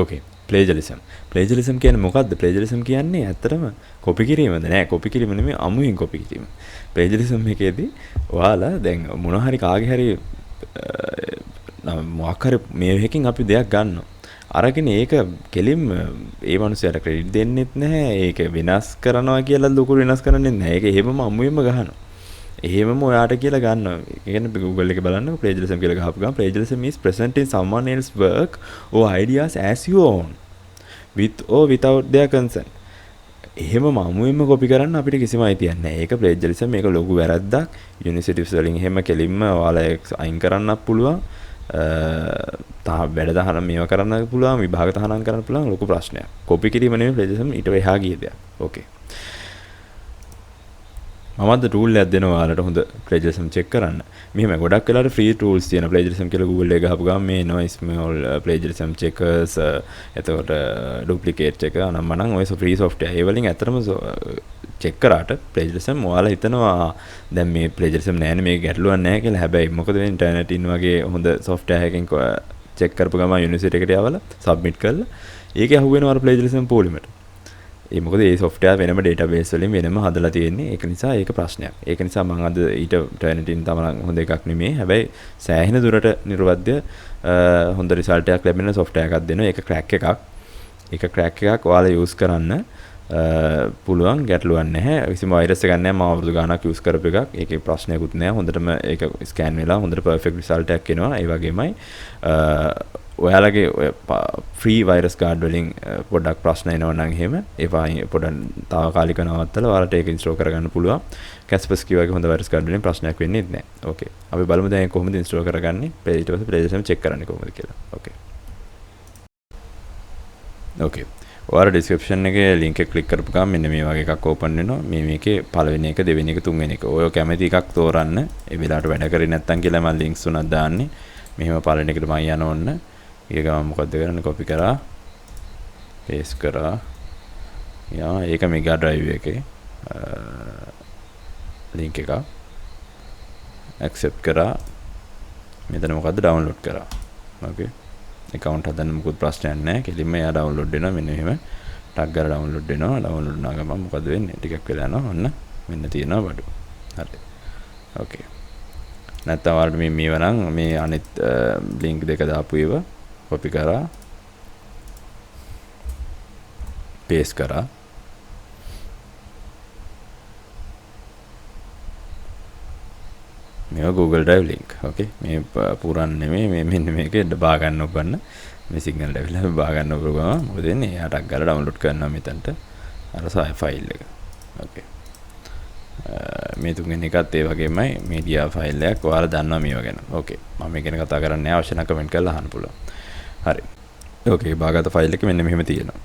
ඕකේ. ප්ලේජරිසම් කියන්නේ මොකද්ද? ප්ලේජරිසම් කියන්නේ ඇත්තටම කොපි කිරීමද? නෑ, කොපි කිරීම නෙමෙයි, අමුයෙන් කොපි කිරීම. ප්ලේජරිසම් එකේදී ඔයාලා දැන් මොන හරි කාගේ හරි මොකක් හරි මේකකින් අපි දෙයක් ගන්නවා. අරගෙන ඒක කෙලින්ම ඒ මනුස්සයාට ක්‍රෙඩිට් දෙන්නෙත් නැහැ. ඒක වෙනස් කරනවා කියලා ලොකු වෙනස් කරන්නේ නැහැ. ඒක එහෙමම අමුයෙන්ම ගහනවා. එහෙමම ඔයාට කියලා ගන්නවා. ඒ කියන්නේ Google එකේ බලන්න plagiarism කියලා ගහපු ගමන් plagiarism is present in someone else's work or ideas as your own with or without their consent. එහෙම අමුයෙන්ම කොපි කරන්න අපිට කිසිම අයිතියක් නැහැ. ඒක plagiarism, මේක ලොකු වැරද්දක්. යුනිවර්සිටිස් වලින් එහෙම කෙලින්ම ඔයාලා අයින් කරන්නත් පුළුවන්. වැඩ තහනම් මේව කරන්න පුළුවන්, විභාග තහනම් කරන්න පුළුවන්. ලොකු ප්‍රශ්නයක්. කොපි කිරීම නෙමෙයි plagiarism, ඊට එහා ගිය දෙයක්. ඕකේ. මමත් ටූල් එකක් දෙනවා ඔයාලට හොඳ plagiarism check කරන්න. මෙහෙම ගොඩක් වෙලාවට free tools තියෙන plagiarism කියලා Google එකේ ගහපු ගමන් මේ එනවා small plagiarism checkers, එතකොට duplicate checker අනම්මනම් ඔය free software. ඒ වලින් ඇත්තටම check කරාට plagiarism ඔයාලා හිතනවා දැන් මේ plagiarism නෑනේ, මේක ගැටලුවක් නෑ කියලා. හැබැයි මොකද වෙන්නේ, ඉන්ටර්නෙට් ඉන්න වගේ හොඳ software එකකින් check කරපු ගමන් යුනිවර්සිටි එකට යවලා submit කරලා ඒකේ අහුවෙනවා අර plagiarism පොලිමට. ඒ මොකද ඒ software වෙනම database වලින් වෙනම හදලා තියෙන්නේ. ඒක නිසා ඒක ප්‍රශ්නයක්. ඒක නිසා මම අද ඊට ටර්නිටින් තමයි හොඳ එකක් නෙමෙයි. හැබැයි සෑහෙන දුරට නිර්වද්‍ය හොඳ result එකක් ලැබෙන software එකක් දෙනවා. ඒක crack එකක්. ඒක crack එකක් ඔයාලා use කරන්න පුළුවන්, ගැටලුවක් නැහැ. කිසිම virus එකක් නැහැ. මම අවුරුදු ගාණක් use කරපු එකක්. ඒකේ ප්‍රශ්නයක්වත් නැහැ. හොඳටම ඒක scan වෙලා හොඳට perfect result එකක් එනවා. ඒ වගේමයි ඔයාලගේ ෆ්‍රී වයිරස් කාඩ් වලින් පොඩ්ඩක් ප්‍රශ්න එනවා නම් එහෙම ඒවා පොඩ්ඩක් తాවකාලික නවත්තලා ඔයාලට ඒක ඉන්ස්ටෝල් කරගන්න පුළුවන්. Kaspersky වගේ හොඳ වයිරස් කාඩ් වලින් ප්‍රශ්නයක් වෙන්නේ නැහැ. ඕකේ. අපි බලමු දැන් කොහොමද ඉන්ස්ටෝල් කරගන්නේ. ඊට පස්සේ plagiarism check කරන්නේ කොහොමද කියලා. ඕකේ. ඕකේ. ඔයාලා description එකේ link එක click කරපු ගමන් මෙන්න මේ වගේ එකක් open වෙනවා. මේකේ පළවෙනි එක, දෙවෙනි එක, තුන්වෙනි එක. ඔය කැමති එකක් තෝරන්න. ඒ වෙලාවට වැඩ කරේ නැත්තම් කියලා මම links උනක් දාන්නේ. මෙහෙම පළවෙනි එකට මම යන ඕන්න. ඊට ගමන් මොකද්ද කරන්නේ? copy කරා, paste කරා. යා ඒක mega drive එකේ link එක accept කරා. මෙතන මොකද්ද download කරා. okay. account හදන්න මොකුත් ප්‍රශ්නයක් නැහැ. කෙලින්ම එයා download වෙනවා. මෙන්න මෙහෙම ටක් ගාලා download වෙනවා. download වුණා ගමන් මොකද වෙන්නේ? ටිකක් වෙලා යනවා. ඔන්න මෙන්න තියෙනවා බඩු. හරි. okay. නැත්නම් ඔයාලට මේව නම් මේ අනිත් link දෙක දාපු ඒවා copy කරා, paste කරා. මේවා Google Drive link. okay. මේ පුරන්න නෙමෙයි, මේ මෙන්න මේකේ බා ගන්න ඔබන්න. මේ signal ඇවිල්ලා බා ගන්න ඔබ ගම. මොකද වෙන්නේ? එයාට ගාලා download කරනවා මෙතනට අර file එක. okay. මේ තුන්වෙනි එකත් ඒ වගේමයි media file එකක්. ඔයාලා දන්නවා මේවා ගැන. okay. මම මේ ගැන කතා කරන්නේ නැහැ. අවශ්‍ය නම් comment කරලා අහන්න පුළුවන්. හරි. okay. බාගත file එක මෙන්න මෙහෙම තියෙනවා.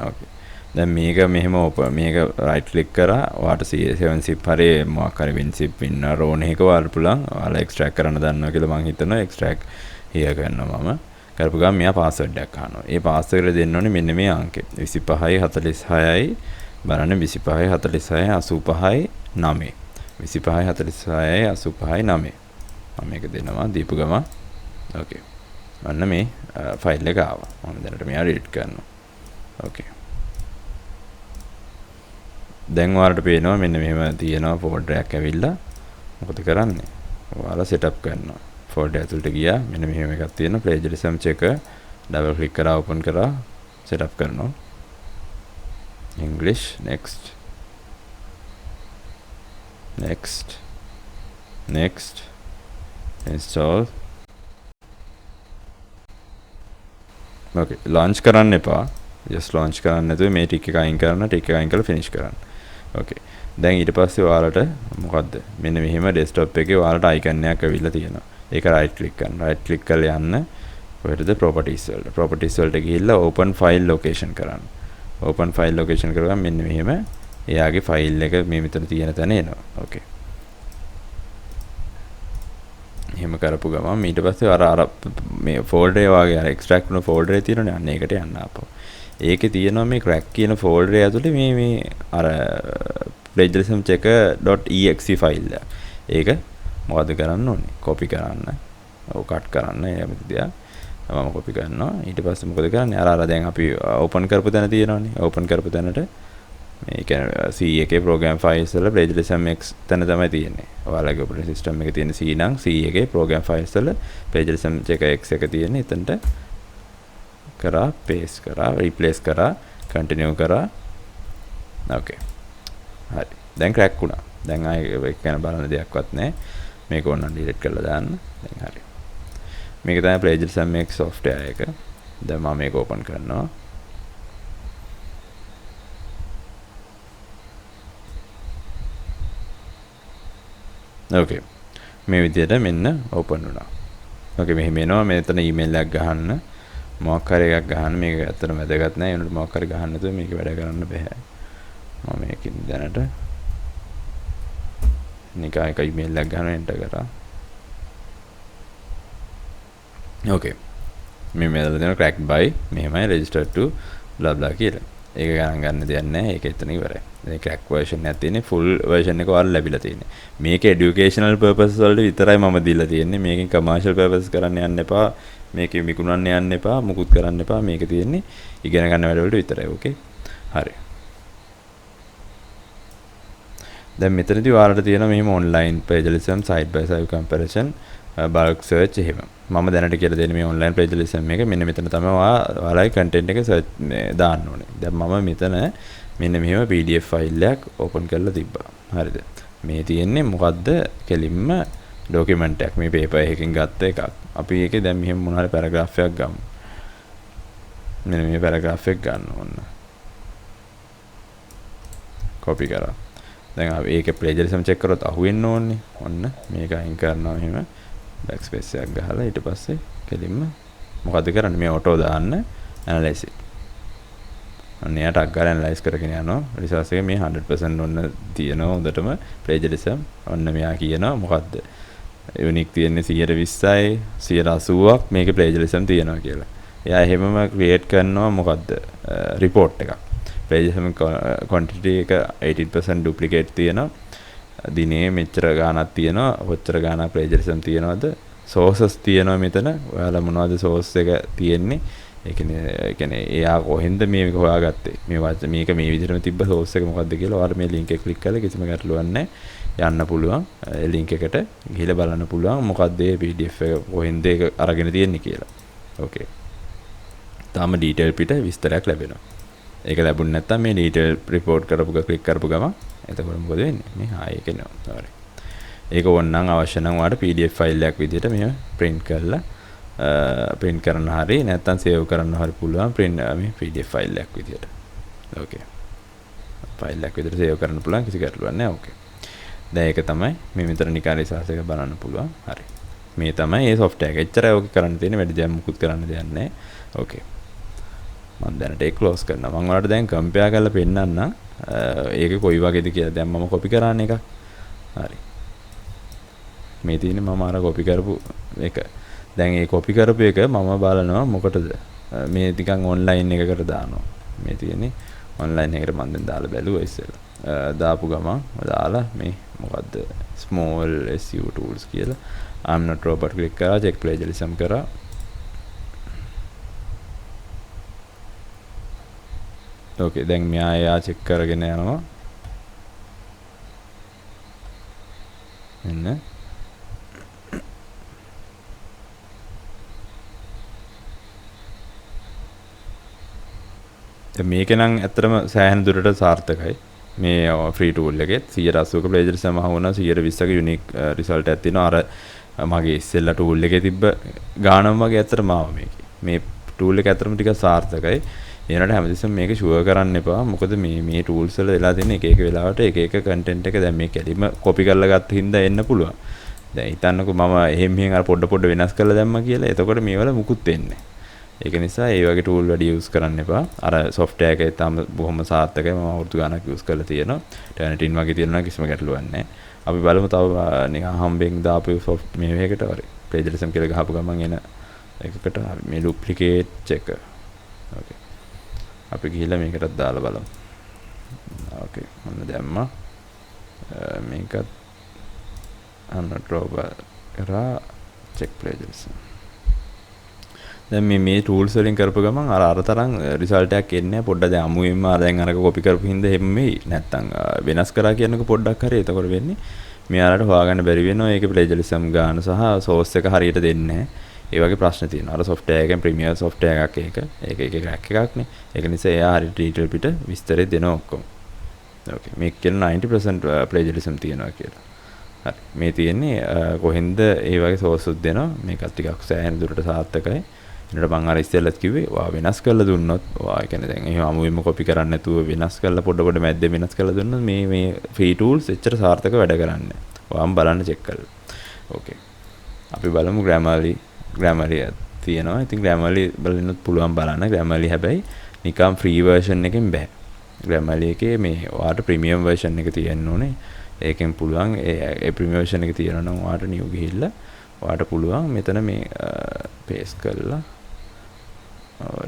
okay. දැන් මේක මෙහෙම මේක right click කරා. ඔයාට 7 zip හරි මොකක් හරි win zip win row එකක ඔයාලට පුළුවන්. ඔයාලා extract කරන්න දන්නවා කියලා මම හිතනවා. extract here කරනවා මම. කරපු ගමන් මෙයා password එකක් අහනවා. ඒ password එක දෙන්න ඕනේ මෙන්න මේ අංකේ. 25යි 46යි බලන්න 25යි 46යි 85යි 9. 25යි 46යි 85යි 9. මම මේක දෙනවා දීපු ගම. okay. අන්න මේ ෆයිල් එක ආවා. මම දැනට මෙයා රීඩ් කරනවා. okay. දැන් ඔයාලට පේනවා මෙන්න මෙහෙම තියෙනවා folder එකක් ඇවිල්ලා. මොකද කරන්නේ? ඔයාලා setup කරනවා. folder ඇතුළට ගියා. මෙන්න මෙහෙම එකක් තියෙනවා. plagiarism checker. double click කරා open කරා setup කරනවා. English next. install. okay. launch කරන්න එපා. just launch කරන්න නැතුව මේ ටික එක අයින් කරලා finish කරන්න. okay. දැන් ඊට පස්සේ ඔයාලට මොකද්ද? මෙන්න මෙහෙම desktop එකේ ඔයාලට icon එකක් ඇවිල්ලා තියෙනවා. ඒක right click කරන්න. right click කරලා යන්න කොහෙටද properties වලට. properties වලට ගිහිල්ලා open file location කරන්න. open file location කරගන්න මෙන්න මෙහෙම එයාගේ ෆයිල් එක මේ මෙතන තියෙන තැන එනවා. okay. එහෙම කරපු ගමන් ඊට පස්සේ අර මේ folder එක වගේ අර extract කරන folder එක තියෙනනේ අන්න ඒකට යන්න ආපහු. ඒකේ තියෙනවා මේ crack කියන folder එක ඇතුලේ මේ අර plagiarism checker.exe ෆයිල් එක. ඒක මොකද කරන්න ඕනේ? copy කරන්න. ඔව් cut කරන්න. එයාම තියා. මම කොපි කරනවා. ඊට පස්සේ මොකද කරන්නේ? අර දැන් අපි ඕපන් කරපු තැන තියෙනවනේ. ඕපන් කරපු තැනට මේ කියන්නේ C එකේ program files වල plagiarism x තැන තමයි තියෙන්නේ. ඔයාලගේ operating system එකේ තියෙන C නම් C එකේ program files වල plagiarism checker x එක තියෙන්නේ. එතනට කරා paste කරා replace කරා continue කරා. okay. හරි. දැන් crack වුණා. දැන් ආයෙ ඒක ගැන බලන්න දෙයක්වත් නැහැ. මේක ඕන නම් delete කරලා දාන්න. දැන් හරි. මේක තමයි plagiarism x software එක. දැන් මම මේක open කරනවා. okay. මේ විදිහට මෙන්න open වුණා. okay මෙහෙම එනවා. මෙතන email එකක් ගහන්න. මොකක් හරි එකක් ගහන්න. මේක ඇත්තටම වැදගත් නැහැ. ඒ වුණාට මොකක් හරි ගහන්න නැතුව මේක වැඩ කරන්න බෑ. මම මේකෙන් දැනට නිකන් එක email එකක් ගහන enter කරා. okay. මේ මේල දෙන cracked by මෙහෙමයි registered to blah blah කියලා. ඒක ගණන් ගන්න දෙයක් නැහැ. ඒක එතන ඉවරයි. මේ crack version එකක් තියෙන්නේ full version එක ඔයාලා ලැබිලා තියෙන්නේ. මේක educational purposes වලට විතරයි මම දීලා තියෙන්නේ. මේකෙන් commercial purposes කරන්න යන්න එපා. මේකේ විකුණන්න යන්න එපා. මුකුත් කරන්න එපා. මේක තියෙන්නේ ඉගෙන ගන්න වැඩ වලට විතරයි. okay. හරි. දැන් මෙතනදී ඔයාලට තියෙන මෙහෙම online plagiarism side by side comparison bulk search එහෙම. මම දැනට කියලා දෙන්නේ මේ online plagiarism එක මෙන්න මෙතන තමයි ඔයාලගේ content එක search දාන්න ඕනේ. දැන් මම මෙතන මෙන්න මෙහෙම PDF file එකක් open කරලා තිබ්බා. හරිද? මේ තියෙන්නේ මොකද්ද? කෙලින්ම document එකක්. මේ paper එකකින් ගත්ත එකක්. අපි ඒකේ දැන් මෙහෙම මොන හරි paragraph එකක් ගමු. මෙන්න මේ paragraph එක ගන්න ඕන. copy කරා. දැන් අපි ඒකේ plagiarism check කරොත් අහුවෙන්න ඕනේ. ඔන්න මේක අයින් කරනවා එහෙම backspace එකක් ගහලා ඊට පස්සේ කෙලින්ම මොකද කරන්නේ මේ auto දාන්න analyze it. අන්න එයාට අග්ගාර analyze කරගෙන යනවා. results එක මේ 100% ඔන්න තියෙනවා හොඳටම plagiarism. ඔන්න මෙයා කියනවා මොකද්ද? unique තියෙන්නේ 120යි 180ක් මේකේ plagiarism තියෙනවා කියලා. එයා එහෙමම create කරනවා මොකද්ද? report එකක්. plagiarism quantity එක 18% duplicate තියෙනවා. දිනේ මෙච්චර ගාණක් තියෙනවා. කොච්චර ගාණක් plagiarism තියෙනවද? sources තියෙනවා මෙතන. ඔයාලා මොනවද source එක තියෙන්නේ? ඒ කියන්නේ එයා කොහෙන්ද මේක හොයාගත්තේ? මේක මේ විදිහටම තිබ්බ source එක මොකද්ද කියලා ඔයාලා මේ link එක click කරලා කිසිම ගැටලුවක් නැහැ. යන්න පුළුවන්. ඒ link එකට ගිහලා බලන්න පුළුවන් මොකද්ද මේ PDF එක කොහෙන්ද ඒක අරගෙන තියෙන්නේ කියලා. okay. තාම detail පිට විස්තරයක් ලැබෙනවා. ඒක ලැබුණ නැත්නම් මේ detail report click කරපු ගමන් එතකොට මොකද වෙන්නේ? මේ ඒක නෝ. sorry. ඒක ඕනනම් අවශ්‍ය නම් ඔයාලට PDF file එකක් විදිහට මෙහෙම print කරලා print කරන්න හරි නැත්නම් save කරන්න හරි පුළුවන් print මේ PDF file එකක් විදිහට. okay. file එකක් විදිහට save කරන්න පුළුවන් කිසි ගැටලුවක් නැහැ. okay. දැන් ඒක තමයි මේ මෙතන නිකන් resource එක බලන්න පුළුවන්. හරි. මේ තමයි මේ software එක. එච්චරයි ඕක කරන්න තියෙන්නේ. වැඩි දෙයක් මුකුත් කරන්න දෙයක් නැහැ. okay. මම දැනට ඒක close කරනවා. මම ඔයාලට දැන් compare කරලා පෙන්නන්නම්. ඒක කොයි වගේද කියලා. දැන් මම copy කරාන එක. හරි. මේ තියෙන්නේ මම අර copy කරපු එක. දැන් මේ copy කරපු එක මම බලනවා මොකටද? මේ ටිකන් online එකකට දානවා. මේ තියෙන්නේ online එකට මම දැන් දාලා බැලුවා ඉස්සෙල්ලා. දාපු ගමන් දාලා මේ මොකද්ද? small SEO tools කියලා. I'm not robot click කරා check plagiarism කරා. okay. දැන් මෙයා check කරගෙන යනවා. මෙන්න මේක නම් ඇත්තටම සෑහෙන දුරට සාර්ථකයි. මේ ෆ්‍රී ටූල් එකේ 180ක plagiarism වුණා 120ක unique result එකක් තියෙනවා. අර මගේ ඉස්සෙල්ලා ටූල් එකේ තිබ්බ ගානම වගේ ඇත්තටම ආව මේකේ. මේ ටූල් එක ඇත්තටම ටිකක් සාර්ථකයි. ඒනට හැමතිස්සෙම මේක ෂුවර් කරන්න එපා. මොකද මේ ටූල්ස් වල වෙලා තියෙන එක එක වෙලාවට එක එක content එක දැන් මේ කැලිම copy කරලා ගත්ත හින්දා එන්න පුළුවන්. දැන් හිතන්නකෝ මම එහෙම මෙහෙම අර පොඩ වෙනස් කරලා දැම්මා කියලා. එතකොට මේවල මුකුත් වෙන්නේ නැහැ. ඒක නිසා ඒ වගේ ටූල් වැඩි යූස් කරන්න එපා. අර software එකේ තාම බොහොම සාර්ථකයි. මම අවුරුදු ගාණක් යූස් කරලා තියෙනවා. Turnitin වගේ තියෙනවා කිසිම ගැටලුවක් නැහැ. අපි බලමු තව නිකන් හම්බෙන් දාපු මේකට හරි plagiarism කියලා ගහපු ගමන් එන එකකට හරි මේ duplicate checker. okay. අපි ගිහිල්ලා මේකටත් දාලා බලමු. okay. මම දැම්මා. මේකත් අන්න drop කරා check plagiarism. දැන් මේ ටූල්ස් වලින් කරපු ගමන් අර තරම් රිසල්ට් එකක් එන්නේ නැහැ. පොඩ්ඩක් දැන් අමුවෙන්ම දැන් අරක කොපි කරපු හින්දා එහෙම මෙයි. නැත්තම් වෙනස් කරා කියනක පොඩ්ඩක් හරි එතකොට වෙන්නේ මෙයාලට හොයාගන්න බැරි වෙනවා. ඒකේ ප්ලේජරිසම් ගාන සහ සෝස් එක හරියට දෙන්නේ නැහැ. ඒ වගේ ප්‍රශ්න තියෙනවා. අර software එකෙන් ප්‍රීමියර් software එකක් ඒක ක්‍රැක් එකක් නේ. ඒක නිසා එයා හරියට ඩීටේල් පිට විස්තරේ දෙනවා ඔක්කොම. ඕකේ. මේක කියන 90% ප්ලේජරිසම් තියෙනවා කියලා. හරි. මේ තියෙන්නේ කොහෙන්ද ඒ වගේ සෝස් උත් දෙනවා. මේකත් ටිකක් සෑහෙන දුරට සාර්ථකයි. ඊට මම අර ඉස්සෙල්ලත් කිව්වේ ඔයා වෙනස් කරලා දුන්නොත් ඔයා කියන්නේ දැන් එහෙම අමුවෙම කොපි කරන්නේ නැතුව වෙනස් කරලා පොඩ මැද්දේ වෙනස් කරලා දුන්නොත් මේ ෆ්‍රී ටූල්ස් එච්චර සාර්ථක වැඩ කරන්නේ. ඔයාම බලන්න චෙක් කරලා. ඕකේ. අපි බලමු Grammarly තියෙනවා. ඉතින් Grammarly බලන්නත් පුළුවන් බලන්න. Grammarly හැබැයි නිකම් ෆ්‍රී version එකෙන් බෑ. Grammarly එකේ මේ ඔයාට ප්‍රීමියම් version එක තියෙන්න ඕනේ. ඒකෙන් පුළුවන් ඒ ප්‍රීමියම් version එක තියෙනවා නම් ඔයාට new ගිහිල්ලා ඔයාට පුළුවන් මෙතන මේ paste කරලා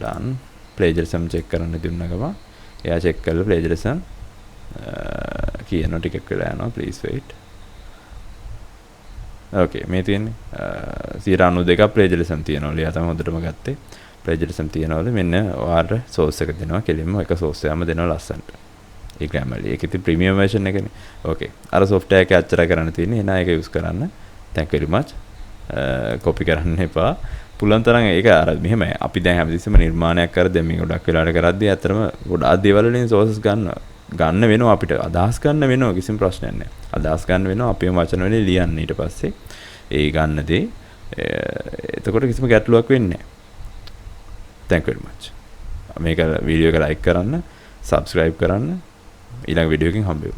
done plagiarism check කරන්න දුන්න ගමන් එයා check කරලා plagiarism කියනවා ටිකක් වෙලා යනවා please wait. ඕකේ මේ තියෙන්නේ 92ක් plagiarism තියෙනවා. එයා තමයි හොඳටම ගත්තේ. plagiarism තියනවල මෙන්න ඔයාට source එක දෙනවා. කෙලින්ම එක source එකම දෙනවා ලස්සනට. ඒ Grammarly ඒක ඉතින් premium version එකනේ. ඕකේ. අර software එක අච්චර කරන්න තියෙන්නේ. එහෙනම් ඒක use කරන්න. thank you very much. copy කරන්න එපා. පුළුවන් තරම් ඒක අර මෙහෙමයි. අපි දැන් හැමතිස්සෙම නිර්මාණයක් කර දැන් මේ ගොඩක් වෙලාවට කරද්දී අතරම ගොඩාක් දේවල් වලින් sources ගන්න වෙනවා අපිට. අදහස් ගන්න වෙනවා කිසිම ප්‍රශ්නයක් නැහැ. අදහස් ගන්න වෙනවා අපේම වචන වලින් ලියන්න ඊට පස්සේ ඒ ගන්න දේ එතකොට කිසිම ගැටලුවක් වෙන්නේ නැහැ. thank you very much. මේක වීඩියෝ එක like කරන්න, subscribe කරන්න. ඊළඟ වීඩියෝ එකකින් හම්බෙමු.